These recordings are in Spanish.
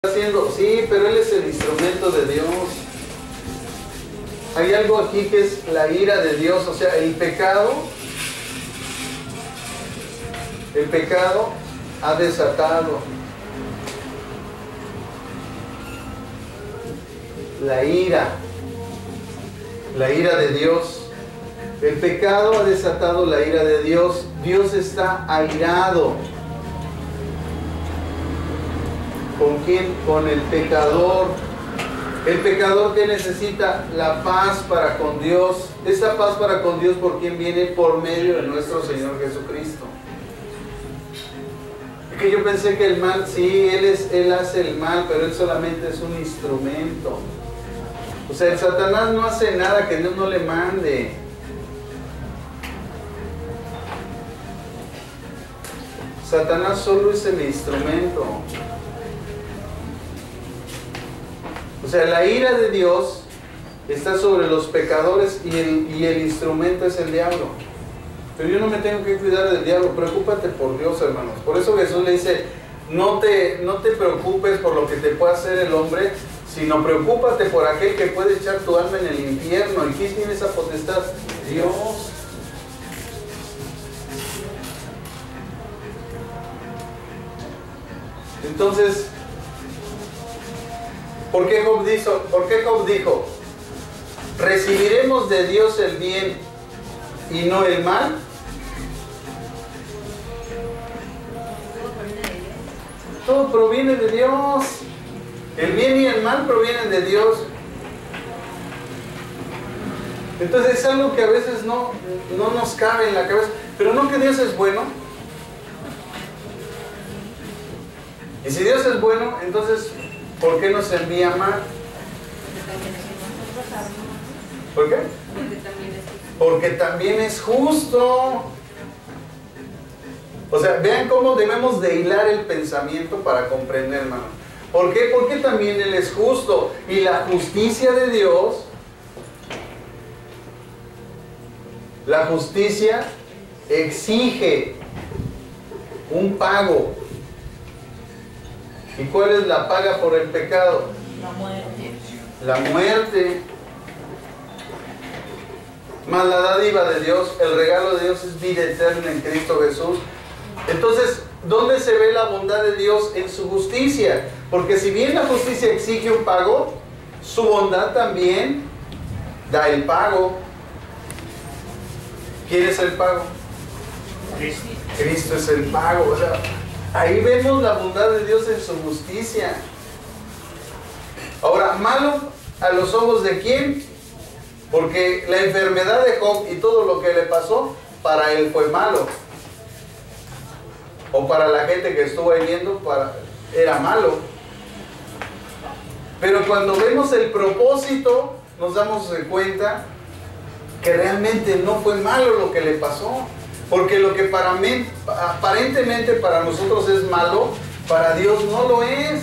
haciendo, sí, pero Él es el instrumento de Dios. Hay algo aquí que es la ira de Dios, o sea, el pecado ha desatado la ira de Dios. El pecado ha desatado la ira de Dios. Dios está airado. ¿Con quién? Con el pecador. El pecador que necesita la paz para con Dios. Esa paz para con Dios, ¿por quién viene? Por medio de nuestro Señor Jesucristo. Es que yo pensé que el mal, sí, Él hace el mal, pero Él solamente es un instrumento. O sea, el Satanás no hace nada que Dios no le mande. Satanás solo es el instrumento. O sea, la ira de Dios está sobre los pecadores y el instrumento es el diablo. Pero yo no me tengo que cuidar del diablo, preocúpate por Dios, hermanos. Por eso Jesús le dice, no te preocupes por lo que te pueda hacer el hombre, sino preocúpate por aquel que puede echar tu alma en el infierno. ¿Y quién tiene esa potestad? Dios. Entonces, ¿por qué Job dijo, ¿recibiremos de Dios el bien y no el mal? Todo proviene de Dios. El bien y el mal provienen de Dios. Entonces es algo que a veces no nos cabe en la cabeza. Pero no que Dios es bueno. Y si Dios es bueno, entonces ¿por qué nos envía mal? ¿Por qué? Porque también es justo. O sea, vean cómo debemos de hilar el pensamiento para comprender, hermano. ¿Por qué? Porque también Él es justo. Y la justicia de Dios, la justicia exige un pago. ¿Y cuál es la paga por el pecado? La muerte. La muerte. Más la dádiva de Dios, el regalo de Dios es vida eterna en Cristo Jesús. Entonces, ¿dónde se ve la bondad de Dios? En su justicia. Porque si bien la justicia exige un pago, su bondad también da el pago. ¿Quién es el pago? Cristo. Cristo es el pago. O sea, ahí vemos la bondad de Dios en su justicia. Ahora, malo a los ojos de quién? Porque la enfermedad de Job y todo lo que le pasó, para él fue malo. O para la gente que estuvo ahí viendo, era malo. Pero cuando vemos el propósito, nos damos cuenta que realmente no fue malo lo que le pasó. Porque lo que aparentemente para nosotros es malo, para Dios no lo es.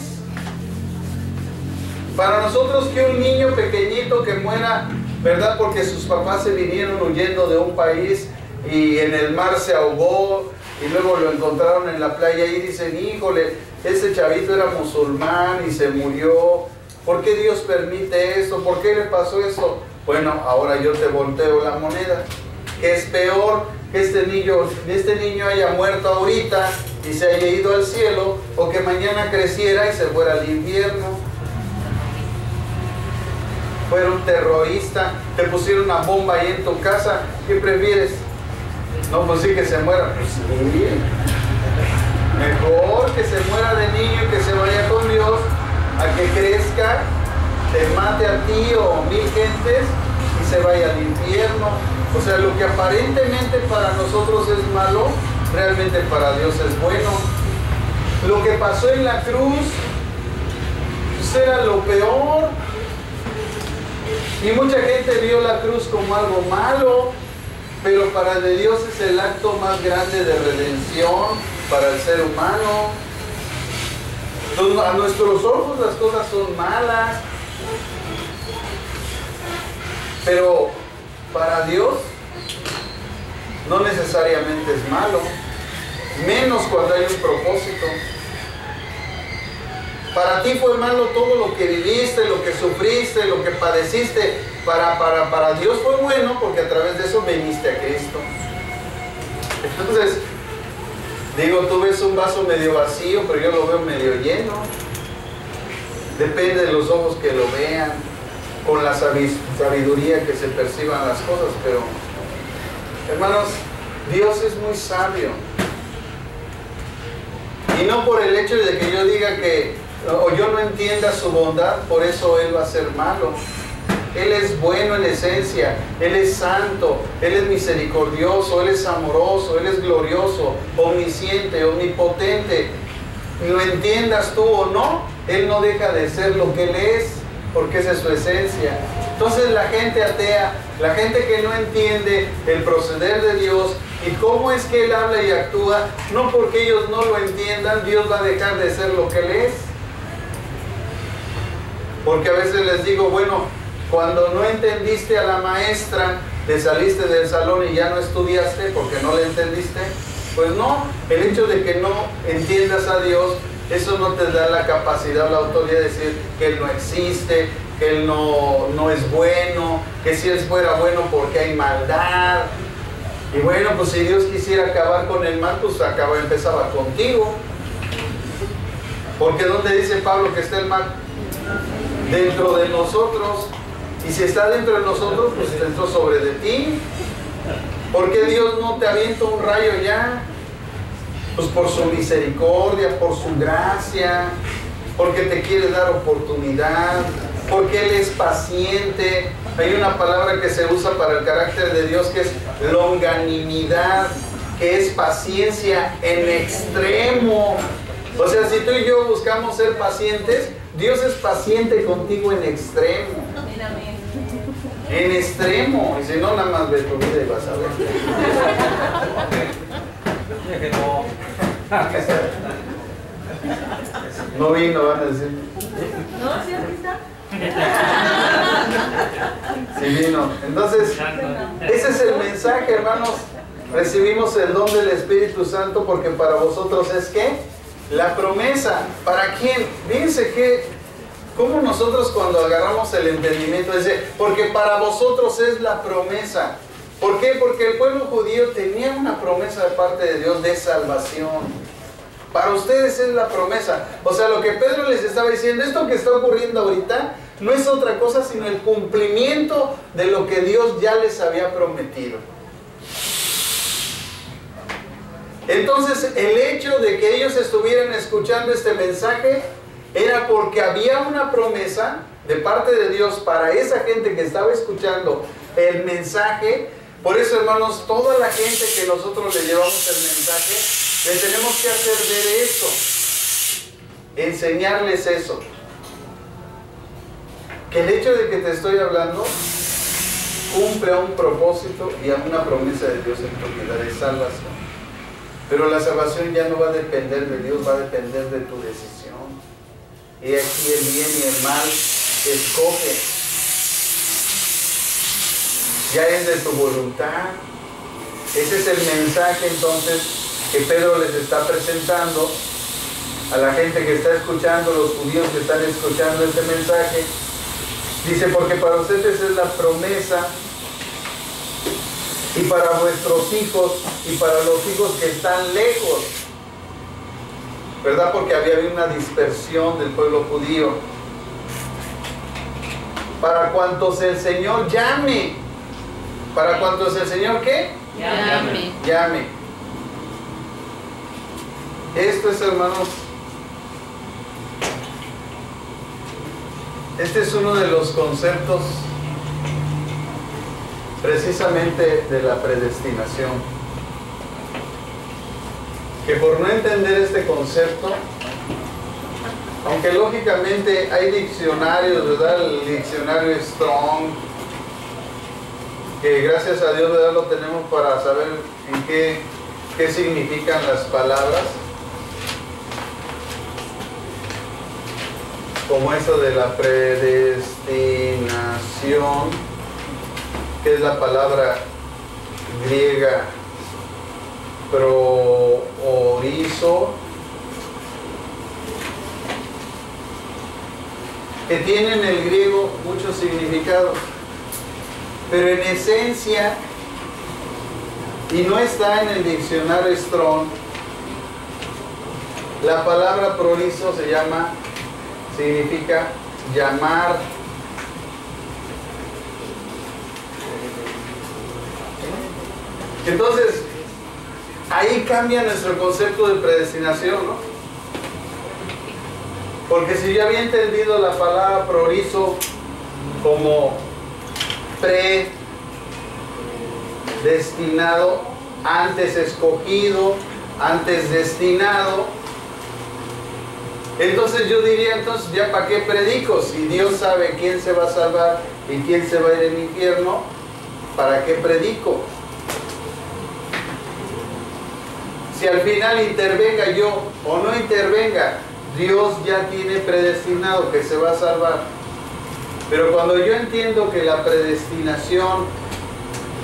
Para nosotros que un niño pequeñito que muera, ¿verdad? Porque sus papás se vinieron huyendo de un país y en el mar se ahogó y luego lo encontraron en la playa y dicen, híjole, ese chavito era musulmán y se murió. ¿Por qué Dios permite eso? ¿Por qué le pasó eso? Bueno, ahora yo te volteo la moneda. ¿Qué es peor? Que este niño haya muerto ahorita y se haya ido al cielo, o que mañana creciera y se fuera al infierno. Fuera un terrorista, te pusieron una bomba ahí en tu casa, ¿qué prefieres? No, pues sí, que se muera. Pues sí. Mejor que se muera de niño y que se vaya con Dios, a que crezca, te mate a ti o 1000 gentes y se vaya al infierno. O sea, lo que aparentemente para nosotros es malo, realmente para Dios es bueno. Lo que pasó en la cruz, pues era lo peor. Y mucha gente vio la cruz como algo malo, pero para de Dios es el acto más grande de redención para el ser humano. Entonces, a nuestros ojos las cosas son malas, pero para Dios no necesariamente es malo, menos cuando hay un propósito. Para ti fue malo todo lo que viviste, lo que sufriste, lo que padeciste. Para Dios fue bueno porque a través de eso viniste a Cristo. Entonces, digo, tú ves un vaso medio vacío, pero yo lo veo medio lleno. Depende de los ojos que lo vean, con la sabiduría que se perciban las cosas. Pero, hermanos, Dios es muy sabio. Y no por el hecho de que yo diga que, o yo no entienda su bondad, por eso Él va a ser malo. Él es bueno en esencia, Él es santo, Él es misericordioso, Él es amoroso, Él es glorioso, omnisciente, omnipotente. Lo entiendas tú o no, Él no deja de ser lo que Él es, porque esa es su esencia. Entonces la gente atea, la gente que no entiende el proceder de Dios y cómo es que Él habla y actúa, no porque ellos no lo entiendan, Dios va a dejar de ser lo que Él es. Porque a veces les digo, bueno, cuando no entendiste a la maestra, te saliste del salón y ya no estudiaste porque no le entendiste. Pues no, el hecho de que no entiendas a Dios, eso no te da la capacidad o la autoridad de decir que Él no existe, que Él no es bueno, que si Él fuera bueno porque hay maldad. Y bueno, pues si Dios quisiera acabar con el mal, pues empezaba contigo. Porque ¿dónde dice Pablo que está el mal? Dentro de nosotros. Y si está dentro de nosotros, pues entró sobre de ti. ¿Por qué Dios no te avienta un rayo ya? Pues por su misericordia, por su gracia, porque te quiere dar oportunidad, porque Él es paciente. Hay una palabra que se usa para el carácter de Dios que es longanimidad, que es paciencia en extremo. O sea, si tú y yo buscamos ser pacientes, Dios es paciente contigo en extremo. En extremo. Y si no, nada más ves tu vida y vas a ver. No vino, van a decir. No, sí, aquí está. Sí vino. Entonces, ese es el mensaje, hermanos. Recibimos el don del Espíritu Santo porque para vosotros es ¿qué? La promesa. ¿Para quién? Fíjense que como nosotros cuando agarramos el entendimiento dice, porque para vosotros es la promesa. ¿Por qué? Porque el pueblo judío tenía una promesa de parte de Dios de salvación. Para ustedes es la promesa. O sea, lo que Pedro les estaba diciendo, esto que está ocurriendo ahorita, no es otra cosa sino el cumplimiento de lo que Dios ya les había prometido. Entonces, el hecho de que ellos estuvieran escuchando este mensaje era porque había una promesa de parte de Dios para esa gente que estaba escuchando el mensaje. Por eso, hermanos, toda la gente que nosotros le llevamos el mensaje, le tenemos que hacer ver eso, enseñarles eso. Que el hecho de que te estoy hablando cumple a un propósito y a una promesa de Dios en tu vida de salvación. Pero la salvación ya no va a depender de Dios, va a depender de tu decisión. Y aquí el bien y el mal escoge. Ya es de tu voluntad. Ese es el mensaje entonces que Pedro les está presentando a la gente que está escuchando, los judíos que están escuchando este mensaje. Dice, porque para ustedes es la promesa y para vuestros hijos y para los hijos que están lejos. ¿Verdad? Porque había habido una dispersión del pueblo judío. Para cuantos el Señor llame. ¿Para cuantos el Señor qué? Llame. Llame. Esto es, hermanos, este es uno de los conceptos precisamente de la predestinación. Que por no entender este concepto, aunque lógicamente hay diccionarios, ¿verdad? El diccionario Strong, que gracias a Dios, ¿verdad?, lo tenemos para saber en qué significan las palabras, como eso de la predestinación, que es la palabra griega proorizo, que tiene en el griego muchos significados, pero en esencia, y no está en el diccionario Strong, la palabra prorizo significa llamar. Entonces, ahí cambia nuestro concepto de predestinación, ¿no? Porque si yo había entendido la palabra prorizo como predestinado, antes escogido, antes destinado, entonces yo diría, entonces ya para qué predico, si Dios sabe quién se va a salvar y quién se va a ir al infierno, ¿para qué predico? Si al final intervenga yo o no intervenga, Dios ya tiene predestinado que se va a salvar. Pero cuando yo entiendo que la predestinación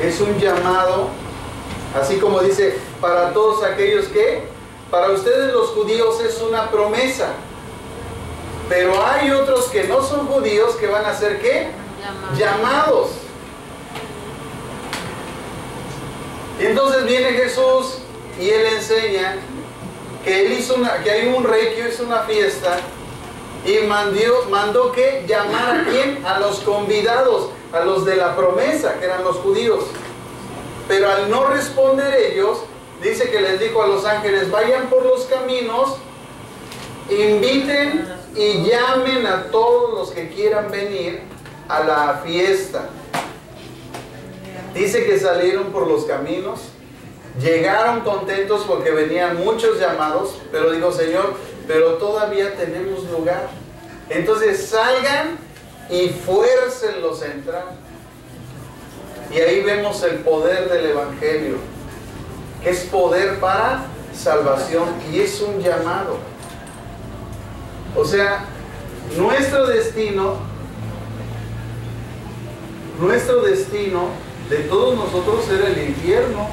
es un llamado, así como dice, para todos aquellos que, para ustedes los judíos es una promesa, pero hay otros que no son judíos que van a ser ¿qué? Llamados. Y entonces viene Jesús y Él enseña que que hay un rey que hizo una fiesta y mandó que llamar a quién, a los convidados, a los de la promesa, que eran los judíos. Pero al no responder ellos, dice que les dijo a los ángeles, vayan por los caminos, inviten y llamen a todos los que quieran venir a la fiesta. Dice que salieron por los caminos, llegaron contentos porque venían muchos llamados, pero digo, Señor, pero todavía tenemos lugar. Entonces salgan y fuércenlos a entrar. Y ahí vemos el poder del Evangelio, que es poder para salvación y es un llamado. O sea, nuestro destino de todos nosotros era el infierno.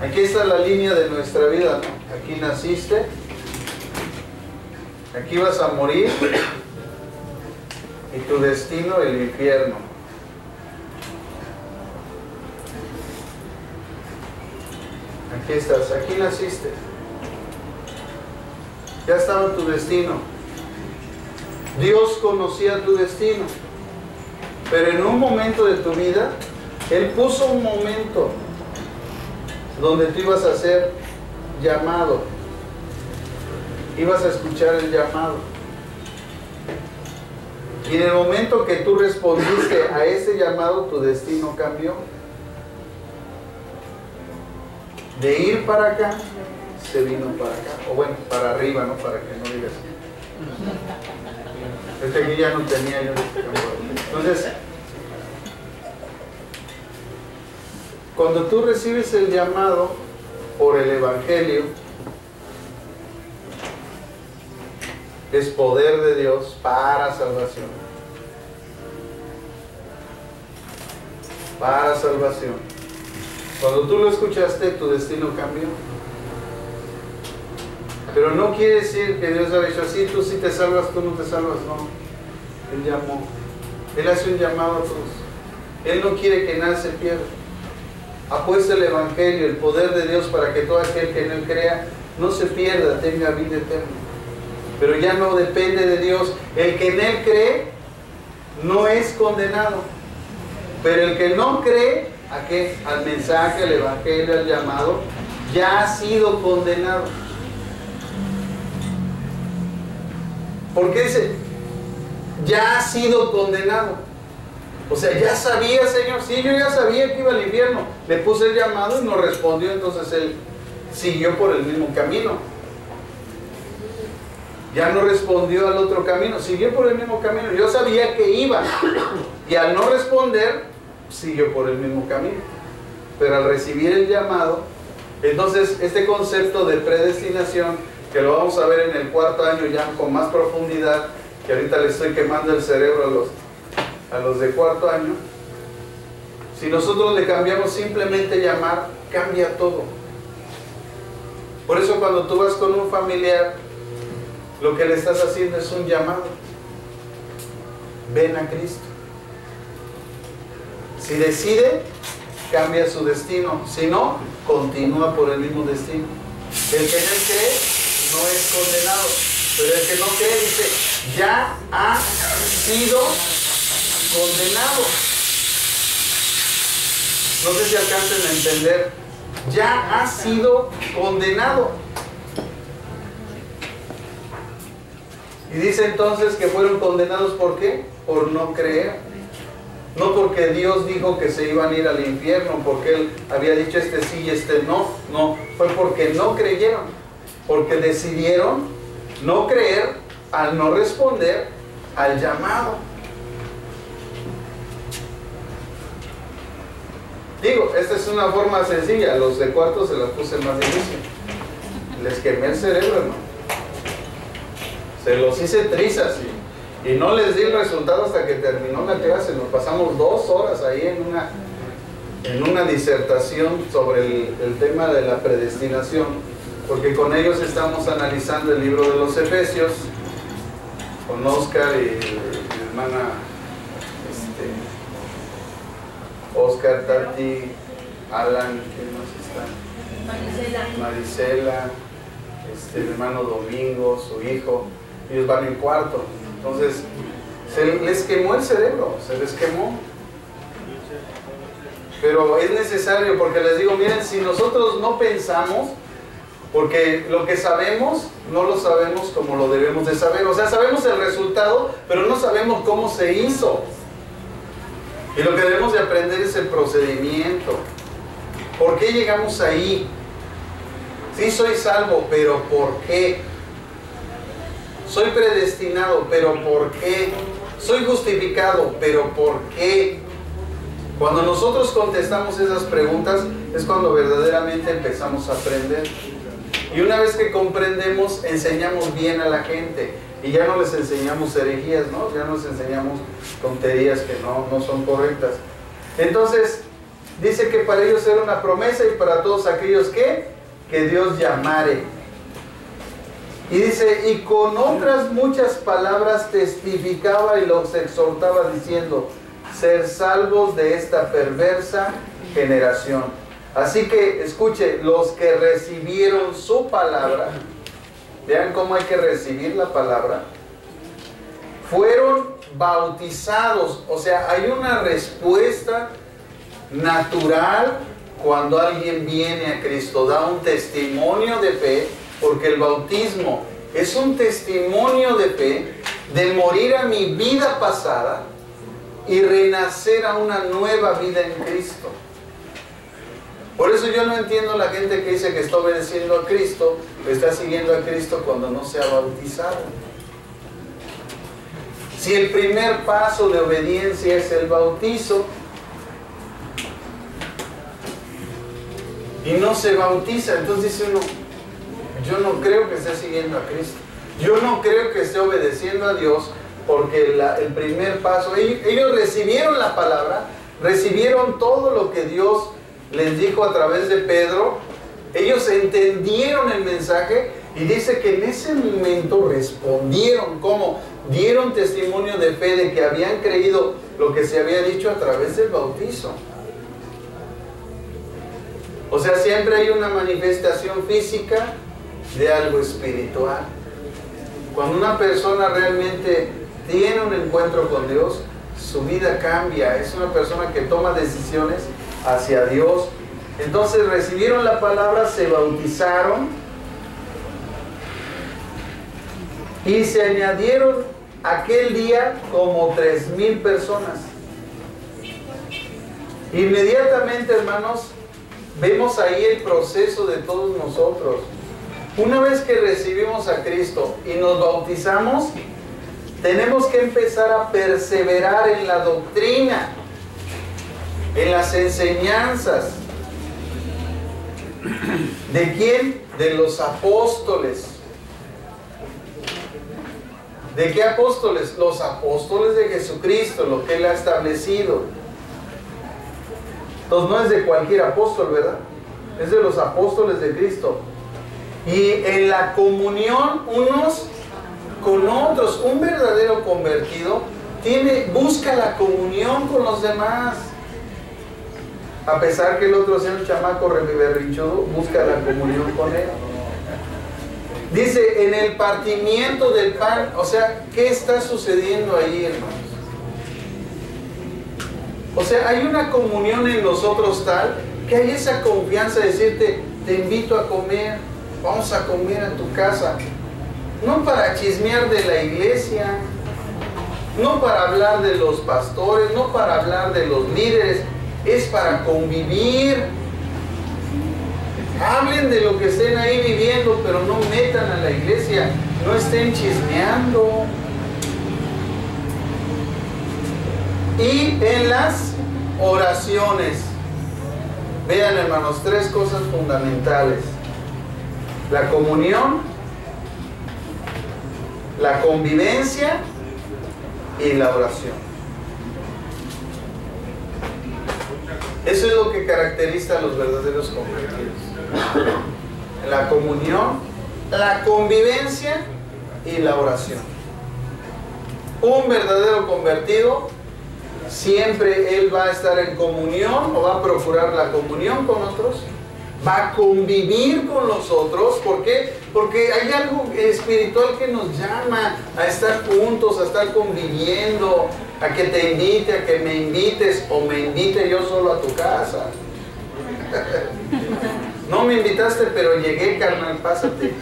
Aquí está la línea de nuestra vida, ¿no? Aquí naciste, aquí vas a morir y tu destino el infierno. Aquí estás, aquí naciste. Ya estaba tu destino. Dios conocía tu destino, pero en un momento de tu vida, Él puso un momento donde tú ibas a ser llamado, ibas a escuchar el llamado. Y en el momento que tú respondiste a ese llamado, tu destino cambió. De ir para acá, se vino para acá. O bueno, para arriba, ¿no? Para que no digas. Es que aquí ya no tenía yo. Entonces, cuando tú recibes el llamado por el Evangelio, es poder de Dios para salvación. Para salvación. Cuando tú lo escuchaste, tu destino cambió. Pero no quiere decir que Dios ha dicho así, tú sí te salvas, tú no te salvas, no. Él llamó. Él hace un llamado a todos. Él no quiere que nadie se pierda. Ha puesto el Evangelio, el poder de Dios para que todo aquel que en Él crea no se pierda, tenga vida eterna. Pero ya no depende de Dios. El que en Él cree no es condenado. Pero el que no cree, ¿a qué? Al mensaje, al Evangelio, al llamado, ya ha sido condenado. ¿Por qué dice? Ya ha sido condenado. O sea, ya sabía, Señor, sí, yo ya sabía que iba al infierno. Le puse el llamado y no respondió, entonces Él siguió por el mismo camino. Ya no respondió al otro camino, siguió por el mismo camino. Yo sabía que iba y al no responder, siguió por el mismo camino. Pero al recibir el llamado, entonces este concepto de predestinación, que lo vamos a ver en el cuarto año ya con más profundidad, que ahorita le estoy quemando el cerebro a los de cuarto año. Si nosotros le cambiamos simplemente llamar, cambia todo. Por eso cuando tú vas con un familiar, lo que le estás haciendo es un llamado. Ven a Cristo. Si decide, cambia su destino. Si no, continúa por el mismo destino. El que no cree no es condenado. Pero el que no cree dice, ya ha sido condenado. No sé si alcancen a entender. Ya ha sido condenado. Y dice entonces que fueron condenados, ¿por qué? Por no creer. No porque Dios dijo que se iban a ir al infierno, porque Él había dicho este sí y este no. No, fue porque no creyeron. Porque decidieron no creer al no responder al llamado. Digo, esta es una forma sencilla. Los de cuarto se las puse más difícil. Les quemé el cerebro, ¿no? Se los hice trizas y no les di el resultado hasta que terminó la clase. Nos pasamos 2 horas ahí en una disertación sobre el tema de la predestinación, porque con ellos estamos analizando el libro de los Efesios, con Oscar y mi hermana Oscar, Tati, Alan, ¿quién más está? Marisela, mi hermano Domingo, su hijo. Ellos van en cuarto. Entonces, se les quemó el cerebro, se les quemó. Pero es necesario, porque les digo, miren, si nosotros no pensamos, porque lo que sabemos, no lo sabemos como lo debemos de saber. O sea, sabemos el resultado, pero no sabemos cómo se hizo. Y lo que debemos de aprender es el procedimiento. ¿Por qué llegamos ahí? Sí soy salvo, pero ¿por qué? Soy predestinado, pero ¿por qué? Soy justificado, pero ¿por qué? Cuando nosotros contestamos esas preguntas es cuando verdaderamente empezamos a aprender. Y una vez que comprendemos, enseñamos bien a la gente. Y ya no les enseñamos herejías, ¿no? Ya no les enseñamos tonterías que no son correctas. Entonces, dice que para ellos era una promesa y para todos aquellos que Dios llamare. Y dice, y con otras muchas palabras testificaba y los exhortaba diciendo, ser salvos de esta perversa generación. Así que, escuche, los que recibieron su palabra, vean cómo hay que recibir la palabra, fueron bautizados. O sea, hay una respuesta natural cuando alguien viene a Cristo, da un testimonio de fe, porque el bautismo es un testimonio de fe, de morir a mi vida pasada y renacer a una nueva vida en Cristo. Por eso yo no entiendo la gente que dice que está obedeciendo a Cristo, que está siguiendo a Cristo cuando no se ha bautizado. Si el primer paso de obediencia es el bautizo, y no se bautiza, entonces dice uno, yo no creo que esté siguiendo a Cristo. Yo no creo que esté obedeciendo a Dios, porque el primer paso, ellos recibieron la palabra, recibieron todo lo que Dios les dijo a través de Pedro, ellos entendieron el mensaje y dice que en ese momento respondieron, ¿cómo? Dieron testimonio de fe de que habían creído lo que se había dicho a través del bautizo. O sea, siempre hay una manifestación física de algo espiritual. Cuando una persona realmente tiene un encuentro con Dios, su vida cambia. Es una persona que toma decisiones hacia Dios. Entonces recibieron la palabra, se bautizaron y se añadieron aquel día como 3,000 personas. Inmediatamente, hermanos, vemos ahí el proceso de todos nosotros. Una vez que recibimos a Cristo y nos bautizamos, tenemos que empezar a perseverar en la doctrina, en las enseñanzas. ¿De quién? De los apóstoles. ¿De qué apóstoles? Los apóstoles de Jesucristo, lo que Él ha establecido. Entonces no es de cualquier apóstol, ¿verdad? Es de los apóstoles de Cristo. Y en la comunión unos verdadero convertido busca la comunión con los demás. A pesar que el otro sea un chamaco berrinchudo, busca la comunión con él. Dice, en el partimiento del pan, o sea, ¿qué está sucediendo ahí, hermanos? O sea, hay una comunión en nosotros tal que hay esa confianza de decirte, te invito a comer, vamos a comer a tu casa. No para chismear de la iglesia, no para hablar de los pastores, no para hablar de los líderes, es para convivir. Hablen de lo que estén ahí viviendo, pero no metan a la iglesia, no estén chismeando. Y en las oraciones, vean, hermanos, 3 cosas fundamentales: la comunión, la convivencia y la oración. Eso es lo que caracteriza a los verdaderos convertidos: la comunión, la convivencia y la oración. Un verdadero convertido, siempre él va a estar en comunión, o va a procurar la comunión con otros, va a convivir con los otros. ¿Por qué? Porque hay algo espiritual que nos llama a estar juntos, a estar conviviendo, a que te invite, a que me invites, o me invite yo solo a tu casa. No me invitaste, pero llegué, carnal, pásate.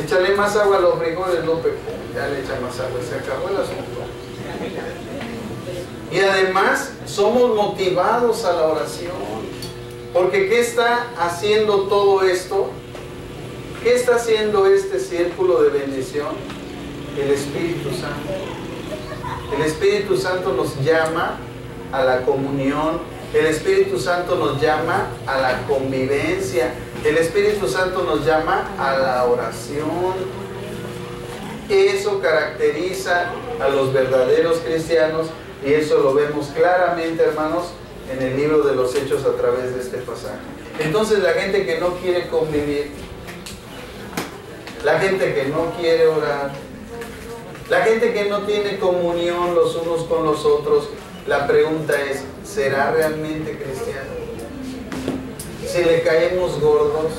Échale más agua a los frijoles, Lupe. Ya le echa más agua y se acabó el asunto. Y además somos motivados a la oración, porque ¿qué está haciendo todo esto? ¿Qué está haciendo este círculo de bendición? El Espíritu Santo. El Espíritu Santo nos llama a la comunión, el Espíritu Santo nos llama a la convivencia, el Espíritu Santo nos llama a la oración. Eso caracteriza a los verdaderos cristianos, y eso lo vemos claramente, hermanos, en el libro de los Hechos a través de este pasaje. Entonces, la gente que no quiere convivir, la gente que no quiere orar, la gente que no tiene comunión los unos con los otros, la pregunta es, ¿será realmente cristiano? Si le caemos gordos,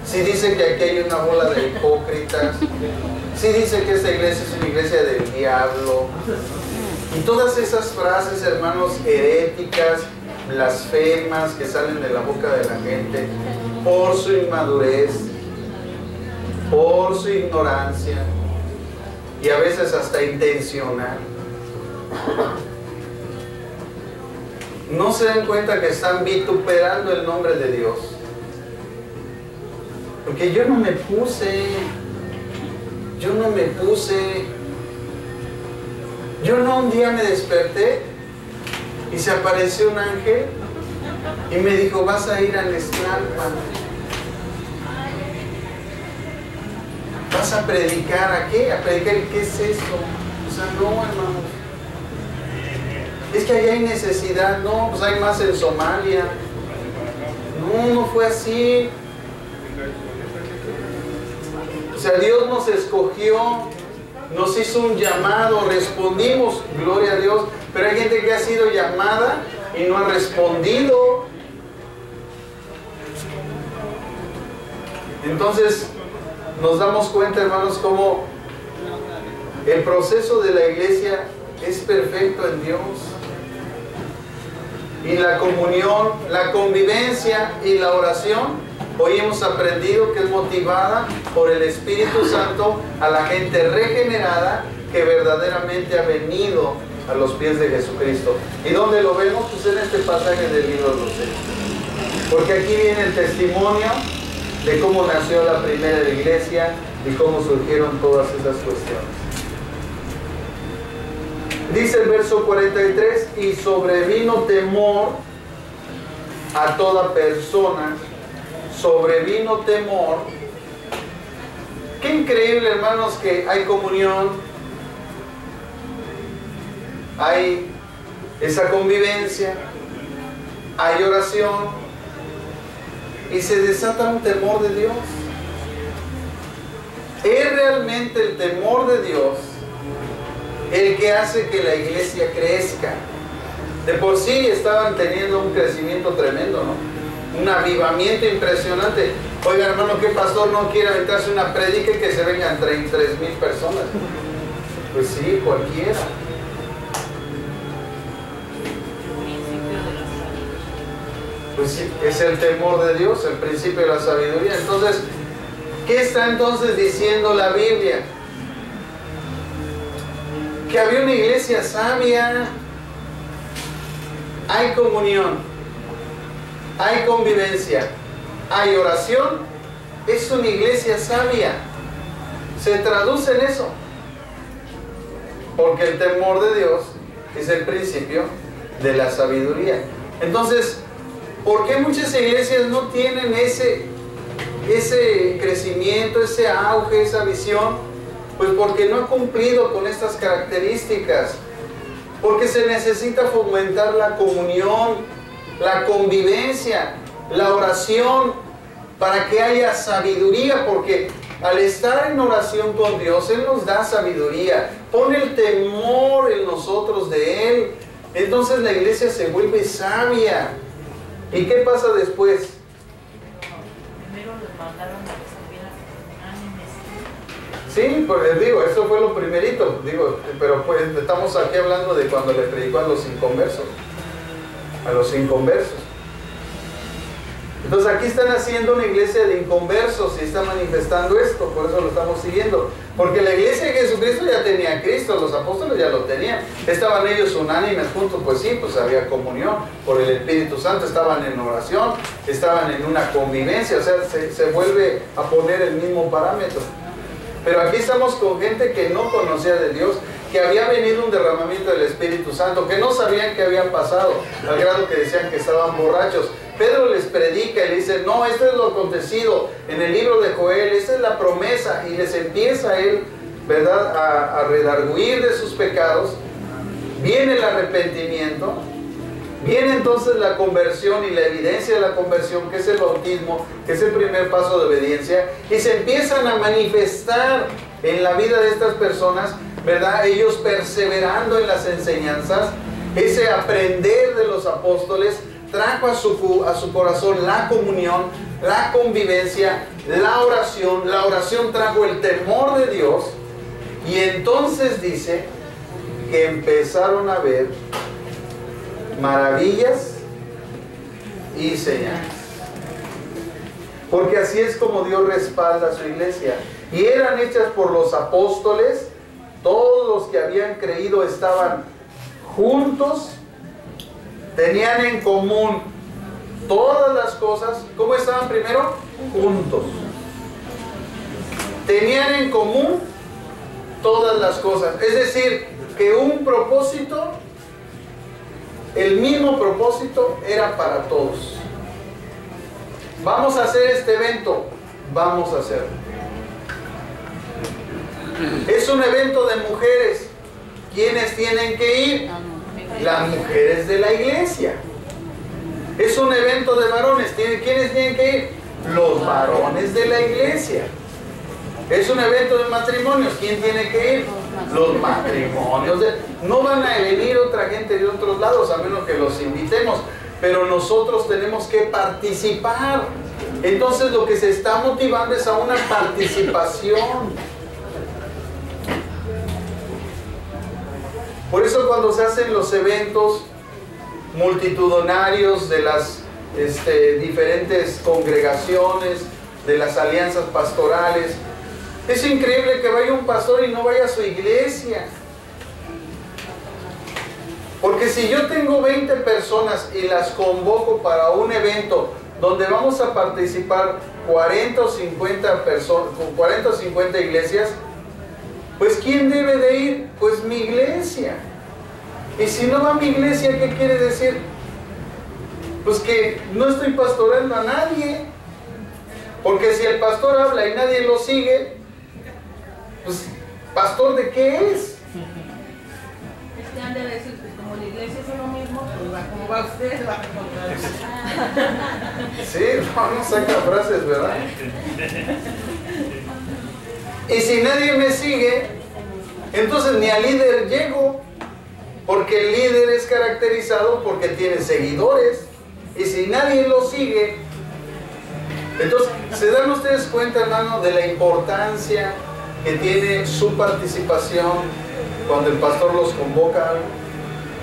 si dice que aquí hay una bola de hipócritas, si dice que esta iglesia es una iglesia del diablo, y todas esas frases, hermanos, heréticas, blasfemas, que salen de la boca de la gente por su inmadurez, por su ignorancia, y a veces hasta intencional. No se dan cuenta que están vituperando el nombre de Dios. Porque yo no me puse, yo no un día me desperté y se apareció un ángel y me dijo, vas a ir al Esclalpa, vas a predicar. ¿A qué? A predicar. ¿Qué es eso? O sea, no, hermano, es que allá hay necesidad. No, pues hay más en Somalia. No fue así. O sea, Dios nos escogió, nos hizo un llamado, respondimos, gloria a Dios, pero hay gente que ha sido llamada y no ha respondido. Entonces nos damos cuenta, hermanos, cómo el proceso de la iglesia es perfecto en Dios, y la comunión, la convivencia y la oración, hoy hemos aprendido que es motivada por el Espíritu Santo a la gente regenerada que verdaderamente ha venido a los pies de Jesucristo. ¿Y dónde lo vemos? Pues en este pasaje del libro de los Hechos. Porque aquí viene el testimonio de cómo nació la primera iglesia y cómo surgieron todas esas cuestiones. Dice el verso 43, y sobrevino temor a toda persona. Sobrevino temor. Qué increíble, hermanos, que hay comunión, hay esa convivencia, hay oración, y se desata un temor de Dios. ¿Es realmente el temor de Dios el que hace que la iglesia crezca? De por sí estaban teniendo un crecimiento tremendo, ¿no? Un avivamiento impresionante. Oiga, hermano, ¿qué pastor no quiere aventarse una prédica y que se vengan 33,000 personas? Pues sí, cualquiera. Pues sí, es el temor de Dios, el principio de la sabiduría. Entonces, ¿qué está entonces diciendo la Biblia? Que había una iglesia sabia. Hay comunión, hay convivencia, hay oración. Es una iglesia sabia. Se traduce en eso. Porque el temor de Dios es el principio de la sabiduría. Entonces, ¿por qué muchas iglesias no tienen ese crecimiento, ese auge, esa visión? Pues porque no ha cumplido con estas características. Porque se necesita fomentar la comunión, la convivencia, la oración, para que haya sabiduría, porque al estar en oración con Dios, Él nos da sabiduría, pone el temor en nosotros de Él. Entonces la iglesia se vuelve sabia. ¿Y qué pasa después? Primero los mandaron a que estuvieran unánimes. Sí, pues digo, eso fue lo primerito, digo, pero pues estamos aquí hablando de cuando le predicó a los inconversos. A los inconversos. Entonces aquí están haciendo una iglesia de inconversos y está manifestando esto, por eso lo estamos siguiendo. Porque la iglesia de Jesucristo ya tenía a Cristo, los apóstoles ya lo tenían. Estaban ellos unánimes juntos, pues sí, pues había comunión por el Espíritu Santo, estaban en oración, estaban en una convivencia, o sea, se vuelve a poner el mismo parámetro. Pero aquí estamos con gente que no conocía de Dios, que había venido un derramamiento del Espíritu Santo, que no sabían qué habían pasado, al grado que decían que estaban borrachos. Pedro les predica y le dice, no, esto es lo acontecido en el libro de Joel, esta es la promesa, y les empieza él, ¿verdad?, a redarguir de sus pecados. Viene el arrepentimiento, viene entonces la conversión y la evidencia de la conversión, que es el bautismo, que es el primer paso de obediencia, y se empiezan a manifestar en la vida de estas personas, ¿verdad?, ellos perseverando en las enseñanzas. Ese aprender de los apóstoles trajo a su corazón la comunión, la convivencia, la oración. La oración trajo el temor de Dios, y entonces dice que empezaron a ver maravillas y señales. Porque así es como Dios respalda a su iglesia. Y eran hechas por los apóstoles. Todos los que habían creído estaban juntos, tenían en común todas las cosas. ¿Cómo estaban primero? Juntos. Tenían en común todas las cosas. Es decir, que un propósito, el mismo propósito, era para todos. Vamos a hacer este evento, vamos a hacerlo. Es un evento de mujeres. ¿Quiénes tienen que ir? Las mujeres de la iglesia. Es un evento de varones. ¿Quiénes tienen que ir? Los varones de la iglesia. Es un evento de matrimonios. ¿Quién tiene que ir? Los matrimonios. No van a venir otra gente de otros lados, a menos que los invitemos. Pero nosotros tenemos que participar. Entonces lo que se está motivando es a una participación. Por eso cuando se hacen los eventos multitudinarios de las diferentes congregaciones, de las alianzas pastorales, es increíble que vaya un pastor y no vaya a su iglesia. Porque si yo tengo 20 personas y las convoco para un evento donde vamos a participar 40 o 50 personas, 40 o 50 iglesias, pues ¿quién debe de ir? Pues mi iglesia. Y si no va mi iglesia, ¿qué quiere decir? Pues que no estoy pastoreando a nadie. Porque si el pastor habla y nadie lo sigue, pues ¿pastor de qué es? Han de decir que como la iglesia es lo mismo, pues va, como va usted, va a encontrar. Sí, no saca frases, ¿verdad? Y si nadie me sigue, entonces ni al líder llego, porque el líder es caracterizado porque tiene seguidores. Y si nadie lo sigue, entonces, ¿se dan ustedes cuenta, hermano, de la importancia que tiene su participación cuando el pastor los convoca?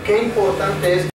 Qué importante es